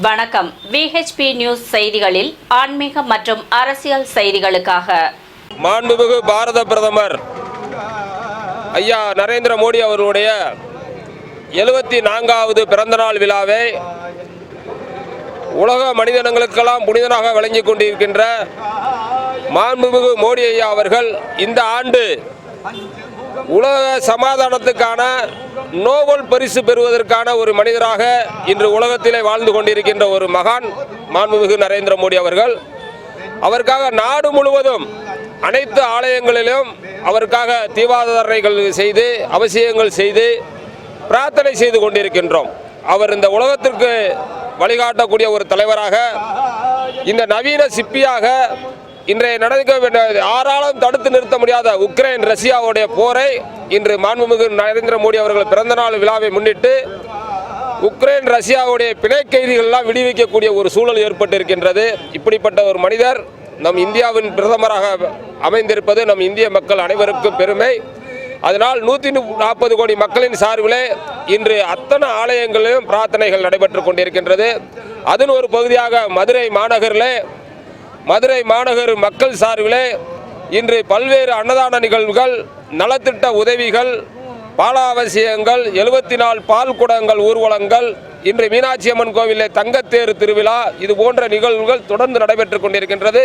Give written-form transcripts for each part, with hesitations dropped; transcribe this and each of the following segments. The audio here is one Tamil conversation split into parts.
வணக்கம். VHP நியூஸ் செய்திகளில் ஆன்மீக மற்றும் அரசியல் செய்திகளுக்காக மாண்புமிகு பாரத பிரதமர் ஐயா நரேந்திர மோடி அவர்களுடைய 74வது பிறந்தநாள் விழாவை உலக மனிதனங்களுக்கெல்லாம் புனிதனாக வழங்கிக் கொண்டிருக்கின்ற மாண்புமிகு மோடி ஐயா அவர்கள் இந்த ஆண்டு உலக சமாதானத்துக்கான நோபல் பரிசு பெறுவதற்கான ஒரு மனிதராக இன்று உலகத்திலே வாழ்ந்து கொண்டிருக்கின்ற ஒரு மகான் மாண்புமிகு நரேந்திர மோடி அவர்கள். அவருக்காக நாடு முழுவதும் அனைத்து ஆலயங்களிலும் அவருக்காக தீபாராதனைகள் செய்து அவசியங்கள் செய்து பிரார்த்தனை செய்து கொண்டிருக்கின்றோம். அவர் இந்த உலகத்திற்கு வழிகாட்டக்கூடிய ஒரு தலைவராக, இந்த நவீன சிப்பியாக இன்றைய நடக்க வேண்டிய யாராலும் தடுத்து நிறுத்த முடியாத உக்ரைன் ரஷ்யாவுடைய போரை இன்று மாண்புமிகு நரேந்திர மோடி அவர்கள் பிறந்தநாள் விழாவை முன்னிட்டு உக்ரைன் ரஷ்யாவுடைய பிணை கைதிகளெல்லாம் விடுவிக்கக்கூடிய ஒரு சூழல் ஏற்பட்டிருக்கின்றது. இப்படிப்பட்ட ஒரு மனிதர் நம் இந்தியாவின் பிரதமராக அமைந்திருப்பது நம் இந்திய மக்கள் அனைவருக்கும் பெருமை. அதனால் 140 கோடி மக்களின் சார்பிலே இன்று அத்தனை ஆலயங்களிலும் பிரார்த்தனைகள் நடைபெற்று கொண்டிருக்கின்றது. அதன் ஒரு பகுதியாக மதுரை மாநகர் மக்கள் சார்பிலே இன்று பல்வேறு அன்னதான நிகழ்வுகள், நலத்திட்ட உதவிகள், பாலாவசியங்கள், 74 பால் குடங்கள் ஊர்வலங்கள், இன்று மீனாட்சி அம்மன் கோவிலில் தங்கத்தேர் திருவிழா, இது போன்ற நிகழ்வுகள் தொடர்ந்து நடைபெற்று கொண்டிருக்கின்றது.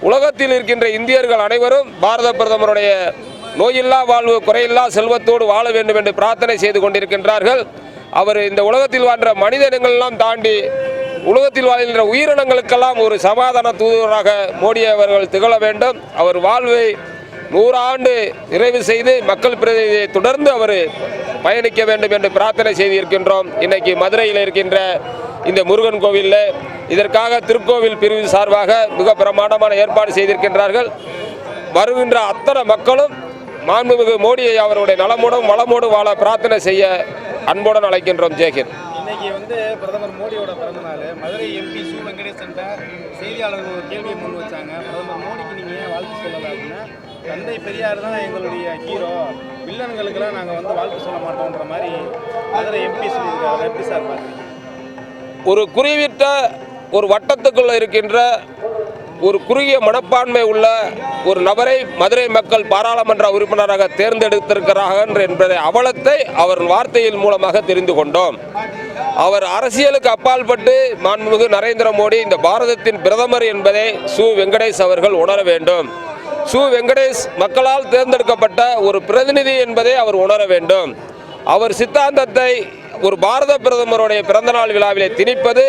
உலகத்தில் இருக்கின்ற இந்தியர்கள் அனைவரும் பாரத பிரதமருடைய நோயில்லா வாழ்வு, குறையில்லா செல்வத்தோடு வாழ வேண்டும் என்று பிரார்த்தனை செய்து கொண்டிருக்கின்றார்கள். அவர் இந்த உலகத்தில் வாழ்கிற மனிதனங்களெல்லாம் தாண்டி உலகத்தில் வாழ்கின்ற உயிரினங்களுக்கெல்லாம் ஒரு சமாதான தூதராக மோடி அவர்கள் திகழ வேண்டும். அவர் வாழ்வை 100 ஆண்டு நிறைவு செய்து மக்கள் பிரதிநிதியை தொடர்ந்து அவர் பயணிக்க வேண்டும் என்று பிரார்த்தனை செய்திருக்கின்றோம். இன்னைக்கு மதுரையில் இருக்கின்ற இந்த முருகன் கோவிலில் இதற்காக திருக்கோவில் பிரிவு சார்பாக மிக பிரமாண்டமான ஏற்பாடு செய்திருக்கின்றார்கள். வருகின்ற அத்தனை மக்களும் மாண்புமிகு மோடியை அவருடைய நலமோடும் வளமோடும் வாழ பிரார்த்தனை செய்ய அன்புடன் அழைக்கின்றோம். ஜெய்ஹிந்த். இன்னைக்கு பிரதமர் மோடியோட பிறந்தநாள். மதுரை எம்பி சு வெங்கடேசன் செய்தியாளர்கள் ஒரு கேள்வியை முன் வச்சாங்க. பிரதமர் மோடிக்கு நீங்கள் ஏன் வாழ்த்து சொல்லலை அப்படின்னா, தந்தை பெரியார் தான் எங்களுடைய ஹீரோ, வில்லன்களுக்கெல்லாம் நாங்கள் வாழ்த்து சொல்ல மாட்டோன்ற மாதிரி மதுரை எம்பி சொல்லியிருக்காரு. எப்படி சார் பார்க்குறீங்க? ஒரு குறிப்பிட்ட ஒரு வட்டத்துக்குள்ள இருக்கின்ற ஒரு குறுகிய மனப்பான்மை உள்ள ஒரு நபரை மதுரை மக்கள் பாராளுமன்ற உறுப்பினராக தேர்ந்தெடுத்திருக்கிறார்கள் என்பதை அவலத்தை அவர் வார்த்தையின் மூலமாக தெரிந்து கொண்டோம். அவர் அரசியலுக்கு அப்பாற்பட்டு மாண்புமிகு நரேந்திர மோடி இந்த பாரதத்தின் பிரதமர் என்பதை சு வெங்கடேஷ் அவர்கள் உணர வேண்டும். சு வெங்கடேஷ் மக்களால் தேர்ந்தெடுக்கப்பட்ட ஒரு பிரதிநிதி என்பதை அவர் உணர வேண்டும். அவர் சித்தாந்தத்தை ஒரு பாரத பிரதமருடைய பிறந்தநாள் விழாவிலே திணிப்பது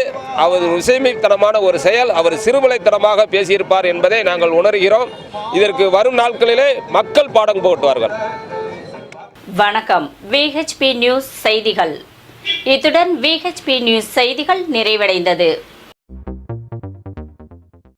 அவர் விஷயமித்தனமான ஒரு செயல். அவர் சிறுபிள்ளைத்தனமாக பேசியிருப்பார் என்பதை நாங்கள் உணர்கிறோம். இதற்கு வரும் நாட்களிலே மக்கள் பாடம் போட்டுவார்கள். வணக்கம். VHP நியூஸ் செய்திகள். இத்துடன் VHP நியூஸ் செய்திகள் நிறைவடைந்தது.